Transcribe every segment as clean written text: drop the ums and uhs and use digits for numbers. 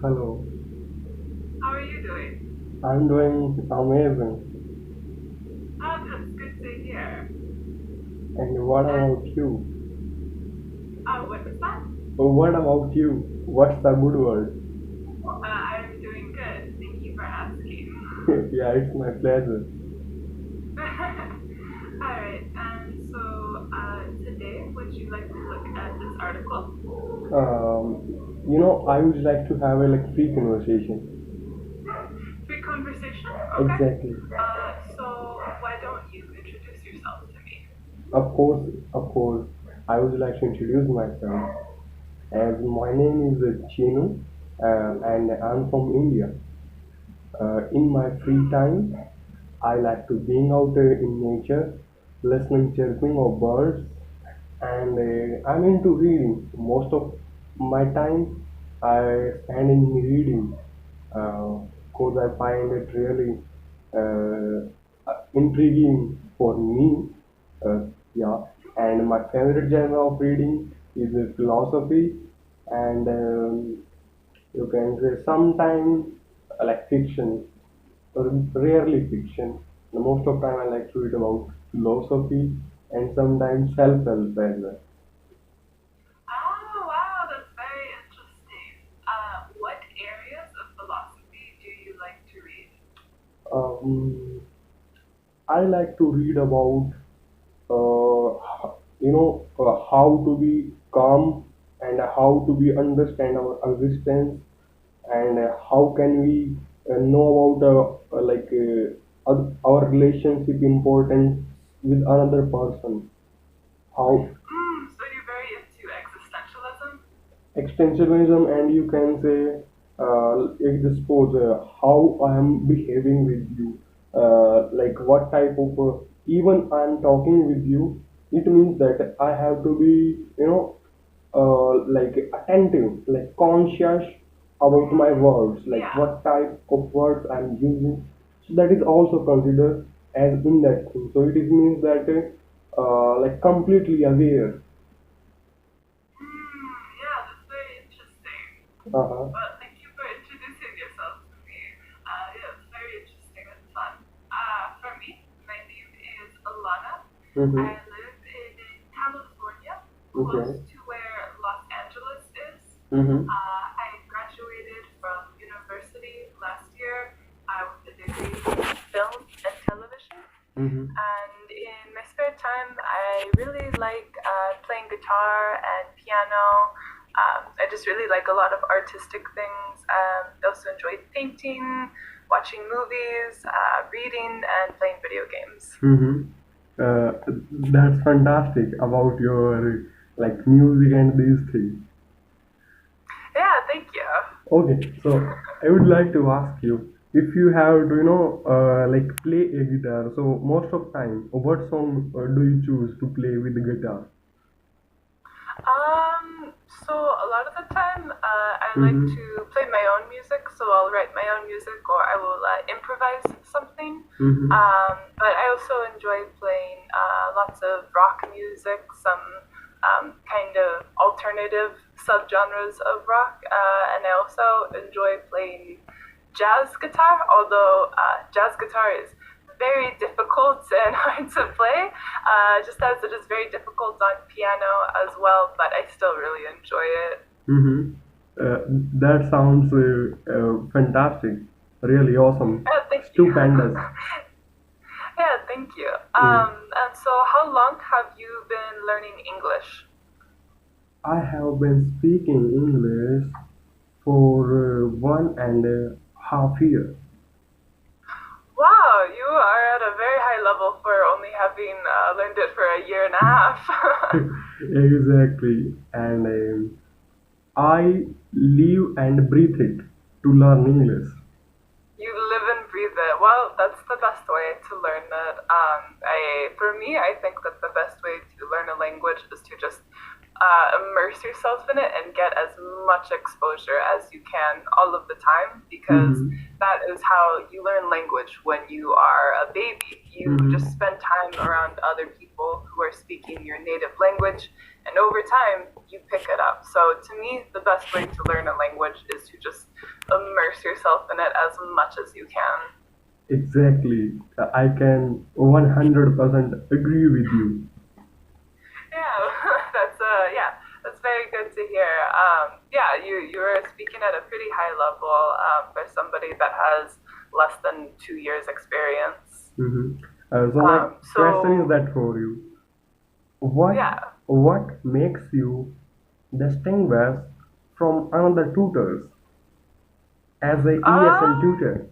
Hello, How are you doing? I'm doing amazing. Oh, that's good to hear. And what And about you? what was that? What about you? What's the good word? I'm doing good. Thank you for asking. Yeah, it's my pleasure. All right. And so today, would you like to look at this article? I would like to have a free conversation. Free conversation. Okay. Exactly. So why don't you introduce yourself to me? Of course, I would like to introduce myself. As my name is Chinu, and I'm from India. In my free time, I like to being out in nature, listening chirping of birds, and I'm into reading. Most of my time I spend in reading, because I find it really intriguing for me. Uh, yeah, and my favorite genre of reading is philosophy, and you can say sometimes fiction, rarely fiction. Most of the time I like to read about philosophy and sometimes self-help as well. Oh, wow, that's very interesting. What areas of philosophy do you like to read? Um, I like to read about how to be calm and how to be understand our existence and how can we know about our relationship importance with another person. How So you're very into existentialism? extensionism, and you can say if suppose how I am behaving with you, like what type of even I'm talking with you, it means that I have to be attentive, like conscious about my words, like Yeah. what type of words I'm using. So that is also considered as in that thing. So it is means that completely aware. Yeah, that's very interesting. Uh-huh. Well, thank you for introducing yourself to me. Yeah, it's very interesting and fun. For me, my name is Alana. Mm-hmm. I live in California, close Okay. to where Los Angeles is. Mm-hmm. I graduated from university last year with a degree in film and television. Mm-hmm. And in my spare time, I really like playing guitar and piano. I just really like a lot of artistic things. I also enjoy painting, watching movies, reading, and playing video games. Mm-hmm. Uh, that's fantastic about your music and these things. Yeah, thank you. Okay, so I would like to ask you if you have to play a guitar. So most of time, what song do you choose to play with the guitar? So a lot of the time, I like Mm-hmm. to play my own music. So I'll write my own music, or I will improvise something. Mm-hmm. But I also enjoy playing lots of rock music, some kind of alternative subgenres of rock, and I also enjoy playing jazz guitar. Although jazz guitar is very difficult and hard to play, just as it is very difficult on piano as well, but I still really enjoy it. Mm-hmm. That sounds fantastic, really awesome, Yeah, thank you. stupendous. Yeah, thank you. Mm. And so how long have you been learning English? I have been speaking English for 1.5 years. Wow, you are at a very high level for only having learned it for a year and a half. Exactly, and I live and breathe it to learn English. You live and breathe it. Well, that's the best way to learn it. For me, I think that the best way to learn a language is to just immerse yourself in it and get as much exposure as you can all of the time, because Mm-hmm. that is how you learn language when you are a baby. You just Mm-hmm. spend time around other people who are speaking your native language, and over time you pick it up. So to me, the best way to learn a language is to just immerse yourself in it as much as you can. Exactly. I can 100% agree with you. Yeah, that's very good to hear. Yeah, you were speaking at a pretty high level for somebody that has less than 2 years experience. Hmm. So my question is So that for you, what yeah, what makes you distinguish from another tutors as a ESL um, tutor?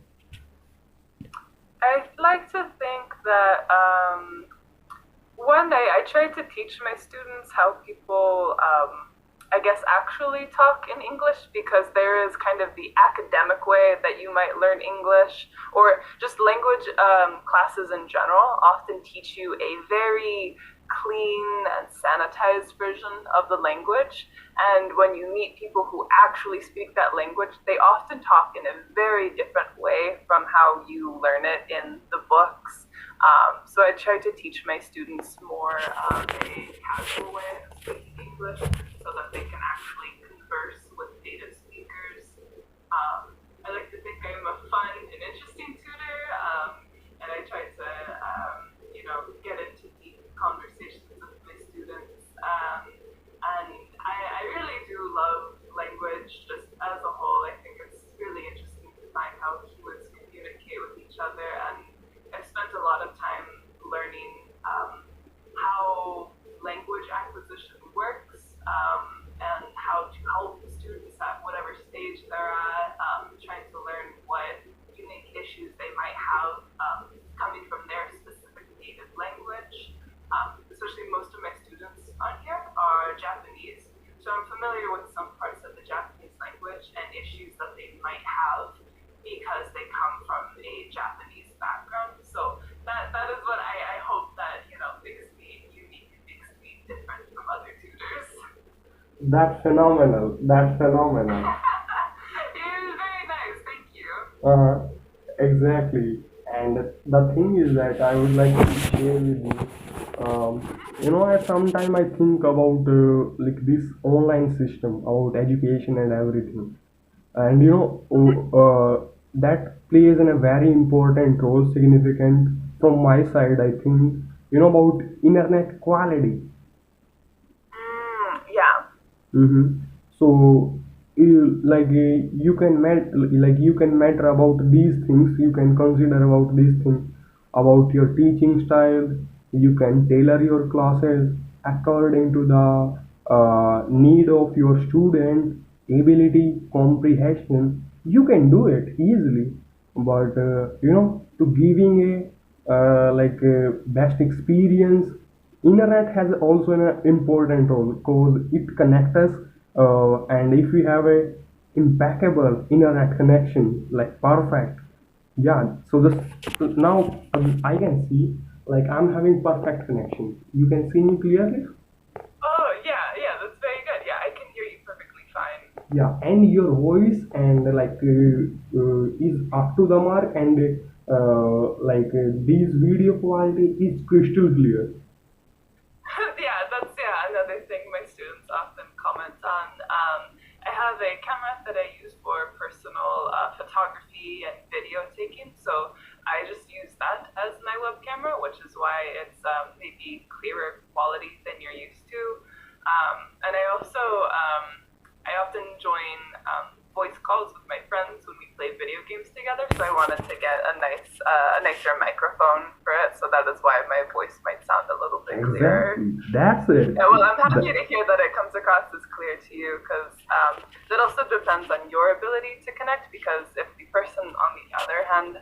I like to think that one day I try to teach my students how people, I guess, actually talk in English because there is kind of the academic way that you might learn English, or just language classes in general often teach you a very clean and sanitized version of the language. And when you meet people who actually speak that language, they often talk in a very different way from how you learn it in the books. So I try to teach my students more of a casual way of speaking English so that they can actually converse with native speakers. I like to think I'm a fun and interesting tutor, and I try to, get into deep conversations with my students. And I really do love language just as a whole. I think it's really interesting to find how humans communicate with each other, and I've spent a lot of time learning how language acquisition works, and how to help students at whatever stage they're at, trying to learn what unique issues they might have coming from their specific native language. Especially most of my students on here are Japanese, so I'm familiar with some parts of the Japanese language and issues that they might have because they come from a Japanese background. So that is what I hope that makes me unique, makes me different from other tutors. That's phenomenal. That's phenomenal. It was very nice, thank you. Uh, exactly. And the thing is that I would like to share with you. At some time I think about like this online system, about education and everything. And that plays in a very important role, significant from my side. I think about internet quality. Yeah. Mm-hmm. So, you can you can matter about these things. You can consider about these things about your teaching style. You can tailor your classes according to the need of your student, ability, comprehension. You can do it easily, but to giving a best experience, internet has also an important role because it connects us, and if we have a impeccable internet connection, like perfect, yeah. So this now I can see, like, I'm having perfect connection. You can see me clearly. Oh, yeah, yeah, that's very good. Yeah, I can hear you perfectly fine. Yeah, and your voice and is up to the mark, and this video quality is crystal clear. Yeah, another thing my students often comment on. I have a camera that I use for personal photography and video taking, so I just use that as my web camera, which is why it's maybe clearer quality than you're used to. And I often join voice calls with my friends when we play video games together. So I wanted to get a nicer microphone for it. So that is why my voice might sound a little bit clearer. Exactly. That's it. Yeah, well, I'm happy The- to hear that it comes across as clear to you because that also depends on your ability to connect. Because if the person on the other hand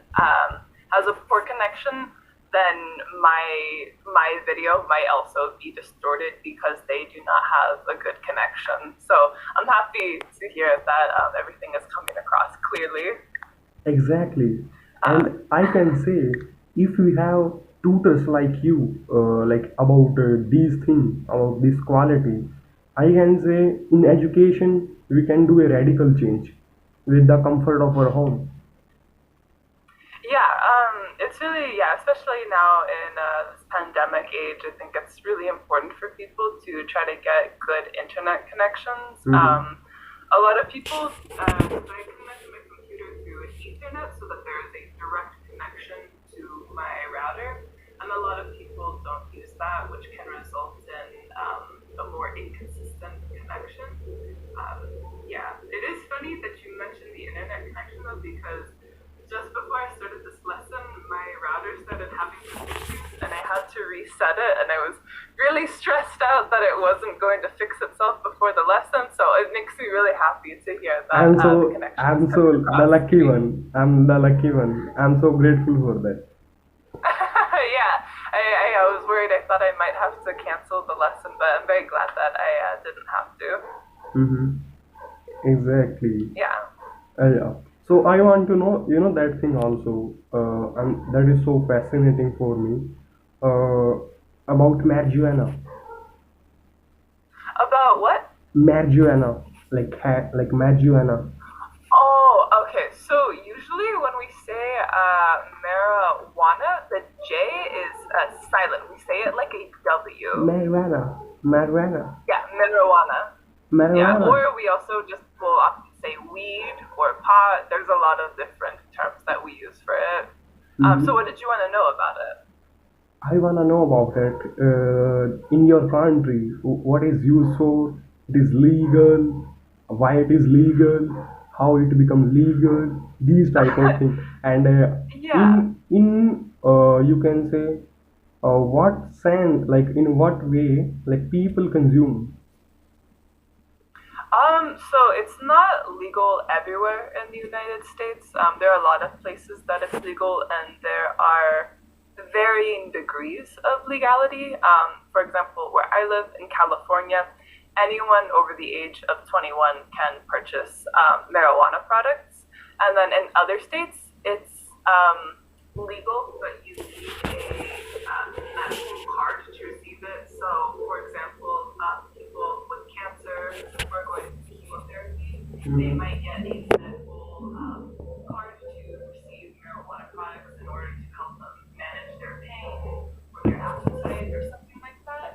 has a poor connection, then my video might also be distorted because they do not have a good connection. So I'm happy to hear that everything is coming across clearly. exactly. Uh, And I can say, if we have tutors like you, like about these things, about this quality, I can say in education we can do a radical change with the comfort of our home. Yeah, it's it's really, yeah, especially now in this pandemic age, I think it's really important for people to try to get good internet connections. Mm-hmm. A lot of people, so I connect my computer through an Ethernet so that there is a direct connection to my router, and a lot of people don't use that, which can result in a more inconsistent connection. Um, yeah, it is funny that you mentioned the internet connection though, because just before I started this lesson, my router started having some issues and I had to reset it. And I was really stressed out that it wasn't going to fix itself before the lesson. So it makes me really happy to hear that the connection is I'm coming so the across lucky smoothly. one. I'm the lucky one. I'm so grateful for that. Yeah, I was worried. I thought I might have to cancel the lesson, but I'm very glad that I didn't have to. Mm-hmm. Exactly. Yeah. Yeah. So I want to know, that thing also, and that is so fascinating for me, uh, about marijuana. About what? Marijuana, like marijuana. Oh, okay. So usually when we say marijuana, the J is silent. We say it like a W. Marijuana, marijuana, Yeah, marijuana. Yeah, marijuana. or we also just will often say weed or pot. There's a lot of different terms that we use for it. So Mm-hmm. what did you want to know about it? I wanna know about it. In your country, what is used for? It is legal. Why it is legal? How it become legal? These type of things. And Yeah. you can say, what sense, like in what way, like people consume. So it's not legal everywhere in the United States. There are a lot of places that it's legal, and there are varying degrees of legality. For example, where I live in California, anyone over the age of 21 can purchase marijuana products. And then in other states, it's legal, but you need a medical card to receive it. So, for example, people with cancer who are going through chemotherapy, they Mhm. might get a medical card to receive marijuana products in order to help them manage their pain or their appetite or something like that.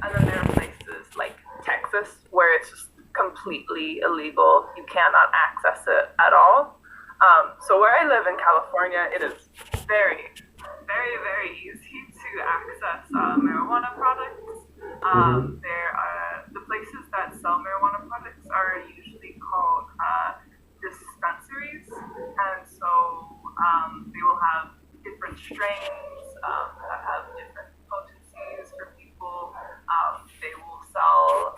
And then there are places like Texas where it's just completely illegal. You cannot access it at all. So where I live in California, it is very, very easy to access marijuana products. Mhm. There are the places that sell marijuana products are usually called dispensaries, and so they will have different strains that have different potencies for people. They will sell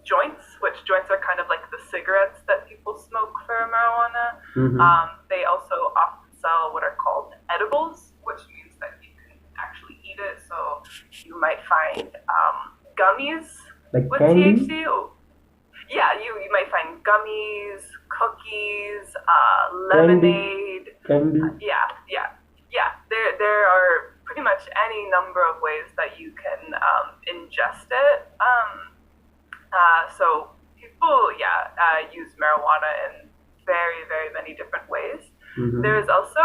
joints, which joints are kind of like the cigarettes that people smoke for marijuana. Mhm. They also often sell what are called edibles, which means that you can actually eat it. So you might find gummies Like with candy, THC. Oh, yeah, you might find gummies, cookies, candy, lemonade. candy. Yeah. There are pretty much any number of ways that you can ingest it. So people, yeah, use marijuana in very many different ways. Mhm. There's also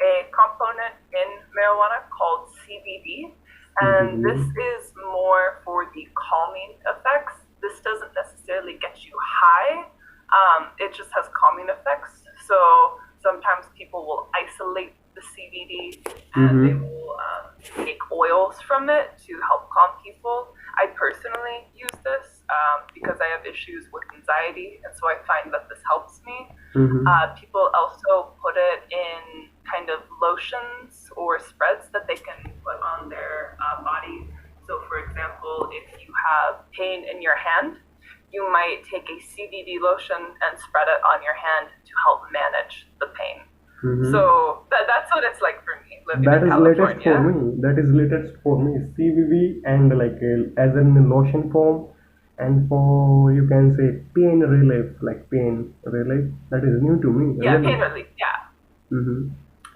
a component in marijuana called CBD, and this CBD. is more for the calming effects. This doesn't necessarily get you high. It just has calming effects. So sometimes people will isolate the CBD and they Mhm. will make oils from it to help calm people. I personally use this because I have issues with anxiety, and so I find that this helps me. Mhm. People also put it in kind of lotions or spreads that they can put on their body. So, for example, if you have pain in your hand, you might take a CBD lotion and spread it on your hand to help manage the pain. Mhm. So that's what it's like for me living That in is latest for California. me. That is latest for me. CBB and like as in lotion form, and for you can say pain relief, like pain relief. That is new to me, Yeah, really. pain relief. Yeah, Mm-hmm.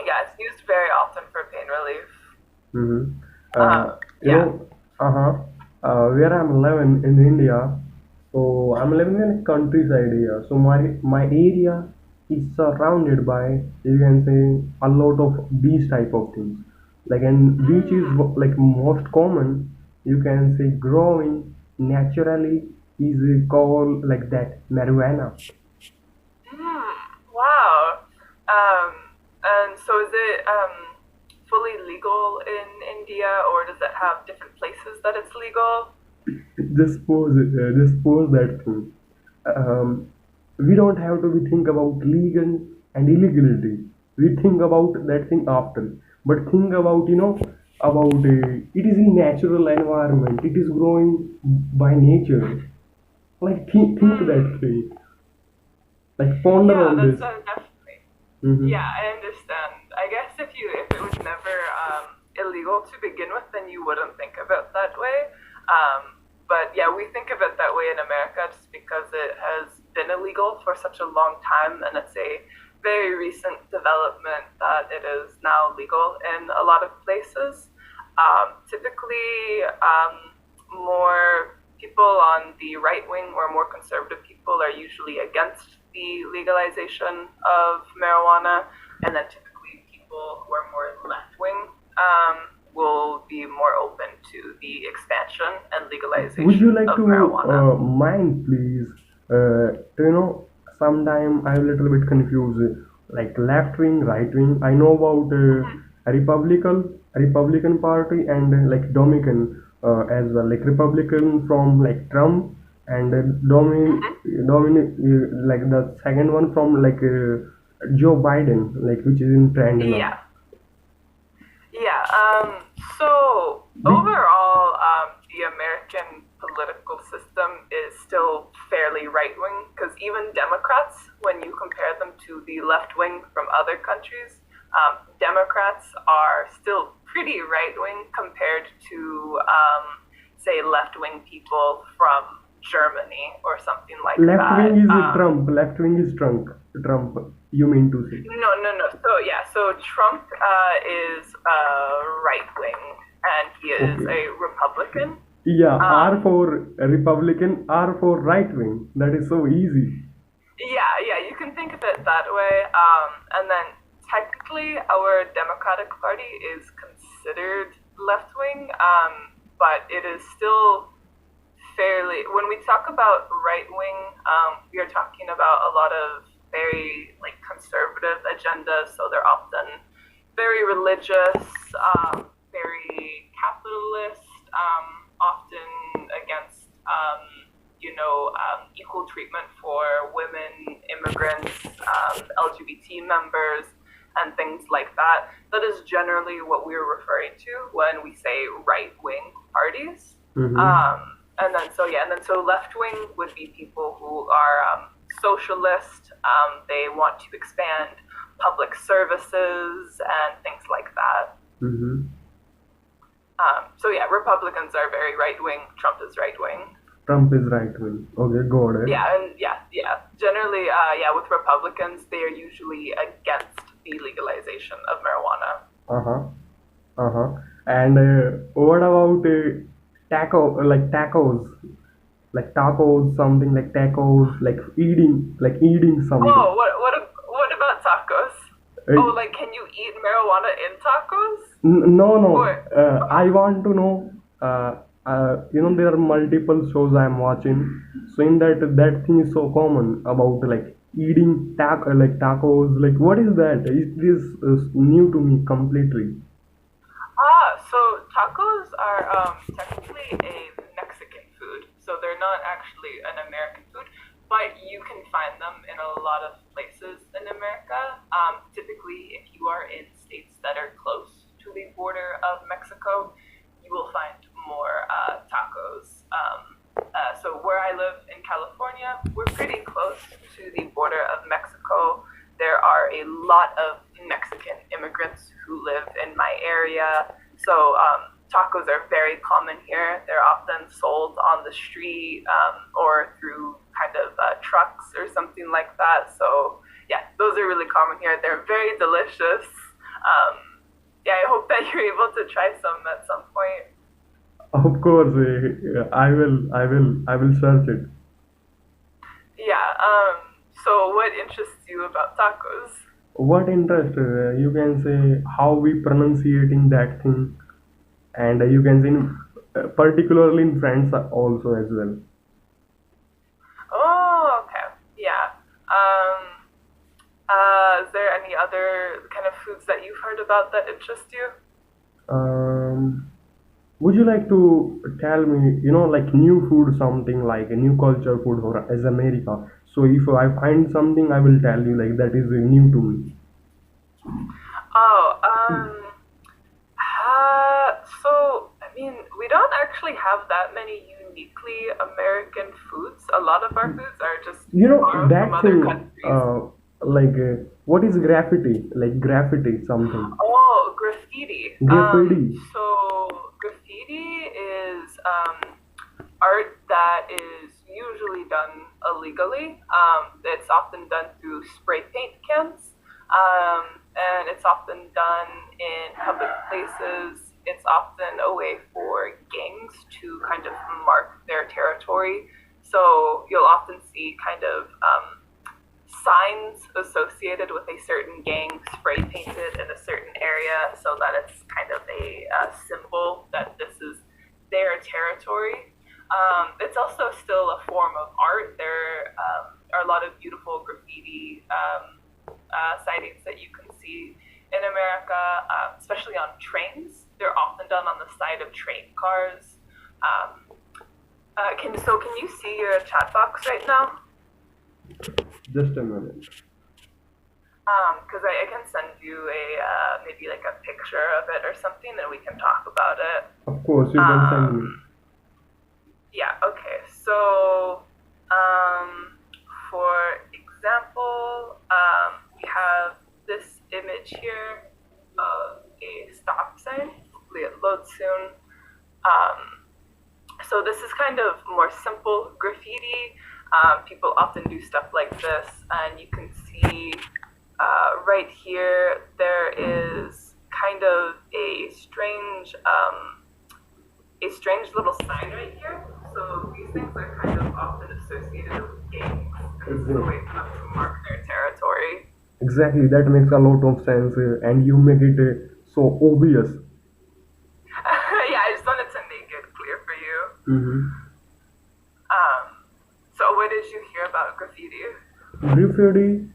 yeah, it's used very often for pain relief. Mm-hmm. Um, You yeah. know, uh-huh. Where I'm living in India, so I'm living in a countryside here. So my area is surrounded by, you can say, a lot of these type of things, like, and which is Mm, like most common, you can say, growing naturally, is called like that marijuana. mm, wow. Um, and so is it fully legal in India, or does it have different places that it's legal? Just pose that thing. um, we don't have to be think about legal and illegality. We think about that thing after. But think about, about it is in natural environment. It is growing by nature. Like, think that Hmm. thing. Like, ponder Yeah, on that's this. definitely. Yeah, Mm-hmm. I understand. I guess if it was never illegal to begin with, then you wouldn't think of it that way. But yeah, we think of it that way in America just because it has been illegal for such a long time, and it's a very recent development that it is now legal in a lot of places. Typically, more people on the right wing or more conservative people are usually against the legalization of marijuana, and then typically people who are more left wing will be more open to the expansion and Would you legalization like of to marijuana. mind, please? Sometime I'm a little bit confused. Like left wing, right wing. I know about Republican Party and like Dominican as well. Like Republican from like Trump and Dominic like the second one from like Joe Biden, like which is in trend now. Yeah, yeah. So Which, overall, the American political system is still fairly right wing because even Democrats, when you compare them to the left wing from other countries, Democrats are still pretty right wing compared to, say, left wing people from Germany or something like left wing that. is Trump. Left wing is Trump. Trump. You mean to say? No, no, no. So yeah, so Trump is right wing, and he is Okay. a Republican. Yeah, R Um, for Republican, R for right wing. That is so easy. yeah, yeah, you can think of it that way. And then technically, our Democratic Party is considered left wing, but it is still fairly. When we talk about right wing, we are talking about a lot of very like conservative agendas. So they're often very religious, very capitalist, often against equal treatment for women, immigrants, LGBT members, and things like that. That is generally what we're referring to when we say right wing parties. Mm-hmm. And then so left wing would be people who are socialist. They want to expand public services and things like that. Mm-hmm. So yeah, Republicans are very right wing. Trump is right wing. Trump is right wing. Okay, got it. Yeah, and yeah. Generally, yeah, with Republicans, they are usually against the legalization of marijuana. Uh huh. Uh huh. And what about tacos, like tacos, something like tacos, like eating something. Oh, what about tacos? Oh, Uh, like can you eat marijuana in tacos? No, no. Or I want to know. There are multiple shows I'm watching. So in that thing is so common about like eating like tacos. Like, what is that? It is new to me completely. so tacos are technically a Mexican food, so they're not actually an American food, but you can find them in a lot of places in America. Typically, if you are in states that are close to the border of Mexico, you will find more tacos. So where I live in California, we're pretty close to the border of Mexico. There are a lot of Mexican immigrants who live in my area. So tacos are very common here. They're often sold on the street or through kind of trucks or something like that. So yeah, those are really common here. They're very delicious. Um, yeah, I hope that you're able to try some at some point. Of course, I will search it. Yeah. So, what interests you about tacos? What interest? You can say how we pronunciating that thing, and you can say particularly in friends also as well. Oh, okay. Yeah. Is there any other kind of foods that you've heard about that interest you? Um, would you like to tell me, like new food, something like a new culture food for as America? So if I find something, I will tell you like that is new to me. Oh, so I mean, we don't actually have that many uniquely American foods. A lot of our foods are just borrowed from That other thing, countries. like what is graffiti? Like graffiti, something. Oh, graffiti. Graffiti. So graffiti is art that is usually done illegally. It's often done through spray paint cans, and it's often done in public places. It's often a way for gangs to kind of mark their territory. So you'll often see kind of signs associated with a certain gang spray painted in a certain area so that it's kind of a symbol that this is their territory. It's also still a form of art. There are a lot of beautiful graffiti sightings that you can see in America, especially on trains. They're often done on the side of train cars. Um, can you see your chat box right now? Just a minute. Because I can send you a maybe like a picture of it or something, and we can talk about it. Of course, you can send me. Um, yeah. Okay. So, for example, we have this image here of a stop sign. Hopefully, it loads soon. Um, so this is kind of more simple graffiti. People often do stuff like this, and you can see right here there is kind of a strange little sign right here. So these things are kind of often associated with gangs, and this is a way for them to mark their territory. Exactly, that makes a lot of sense, and you make it so obvious. Yeah, I just wanted to make it clear for you. Mm-hmm. So what did you hear about graffiti? Graffiti,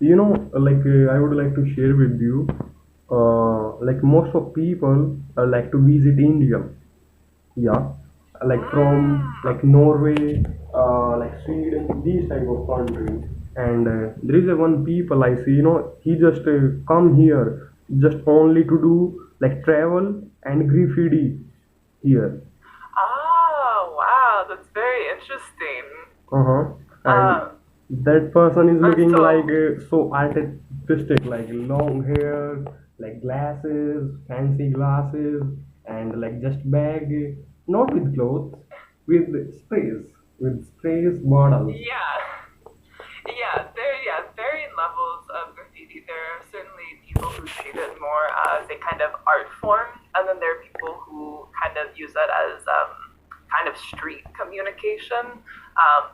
like I would like to share with you, like most of people like to visit India. Yeah, like from like Norway, like Sweden, these type of countries. And there is a one people I see, he just come here just only to do like travel and graffiti here. Oh, wow, that's very interesting. Uh-huh. And Um, that person is looking like so so artistic, like long hair, like glasses, fancy glasses, and like just bag, not with clothes, with sprays bottles. yeah, yeah, varying levels of graffiti. There are certainly people who treat it more as a kind of art form, and then there are people who kind of use it as kind of street communication.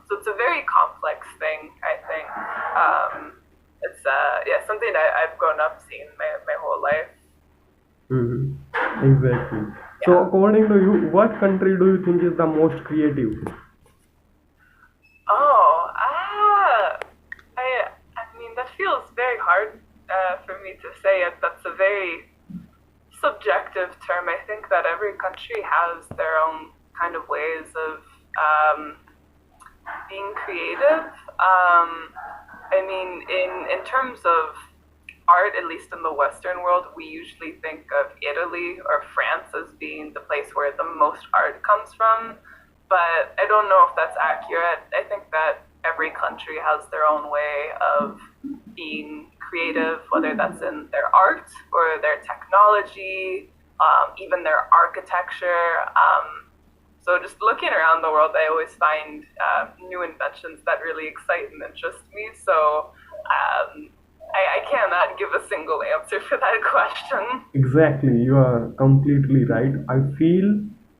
So it's a very complex thing, I think. It's yeah, something I've grown up seeing my whole life. Hmm. Exactly. So, Yeah. according to you, what country do you think is the most creative? Oh, I mean, that feels very hard for me to say it. That's a very subjective term. I think that every country has their own kind of ways of um, being creative. I mean, in terms of art, at least in the Western world, we usually think of Italy or France as being the place where the most art comes from. But I don't know if that's accurate. I think that every country has their own way of being creative, whether that's in their art or their technology, even their architecture. So just looking around the world, I always find new inventions that really excite and interest me. So I cannot give a single answer for that question. Exactly, you are completely right. I feel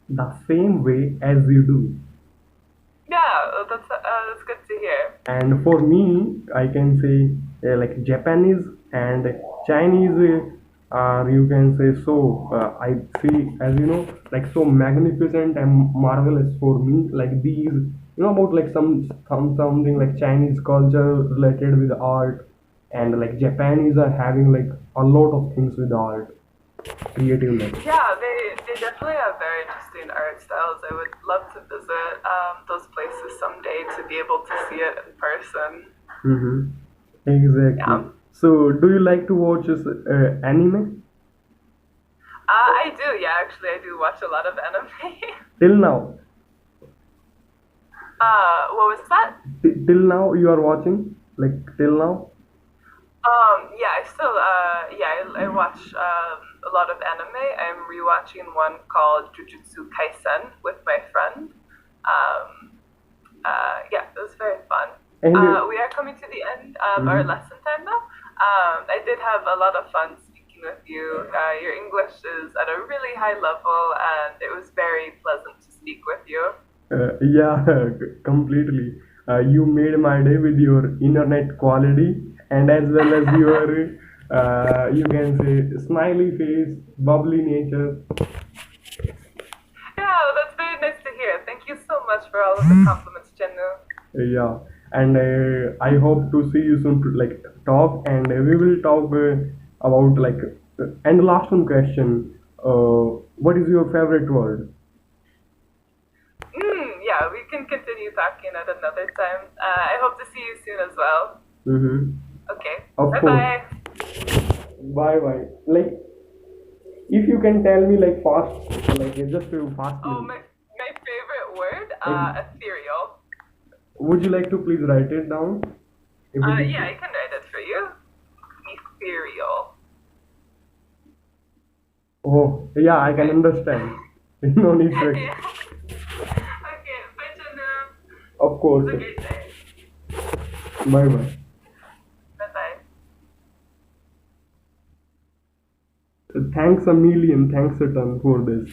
the same way as you do. Yeah, that's good to hear. And for me, I can say like Japanese and Chinese are, you can say, so I see, as you know, like so magnificent and marvelous for me. Like these, about like something like Chinese culture related with art, and like Japanese are having like a lot of things with art, creativeness. Yeah, they definitely have very interesting art styles. I would love to visit those places someday to be able to see it in person. Mm-hmm. Exactly. Yeah. So, do you like to watch anime I do, yeah, actually, I do watch a lot of anime. till now? What was that? Till now, you are watching like till now. Yeah, I still, I watch a lot of anime. I'm rewatching one called Jujutsu Kaisen with my friend. Um, yeah, it was very fun. And We are coming to the end of our mhm. lesson time now. I did have a lot of fun speaking with you. Your English is at a really high level, and it was very pleasant to speak with you. Yeah, completely. You made my day with your internet quality and as well as your, you can say, smiley face, bubbly nature. Yeah, well, that's very nice to hear. Thank you so much for all of the compliments, Jennu. Yeah, and I hope to see you soon to like talk, and we will talk about like. And last one question: what is your favorite word? Yeah, we can continue talking at another time. I hope to see you soon as well. Mm-hmm. Okay, Of bye course. bye. Bye bye. Like, if you can tell me like fast, like just Oh, fastly. my favorite word, Like, ethereal. would you like to please write it down? If it is. Yeah, I can write it for you. Ethereal. Oh, yeah, I can Okay. understand. No need to. Yeah. Okay, bye, Jenna. Of Have course. a great day. Bye bye. Bye bye. Thanks a million. Thanks a ton for this.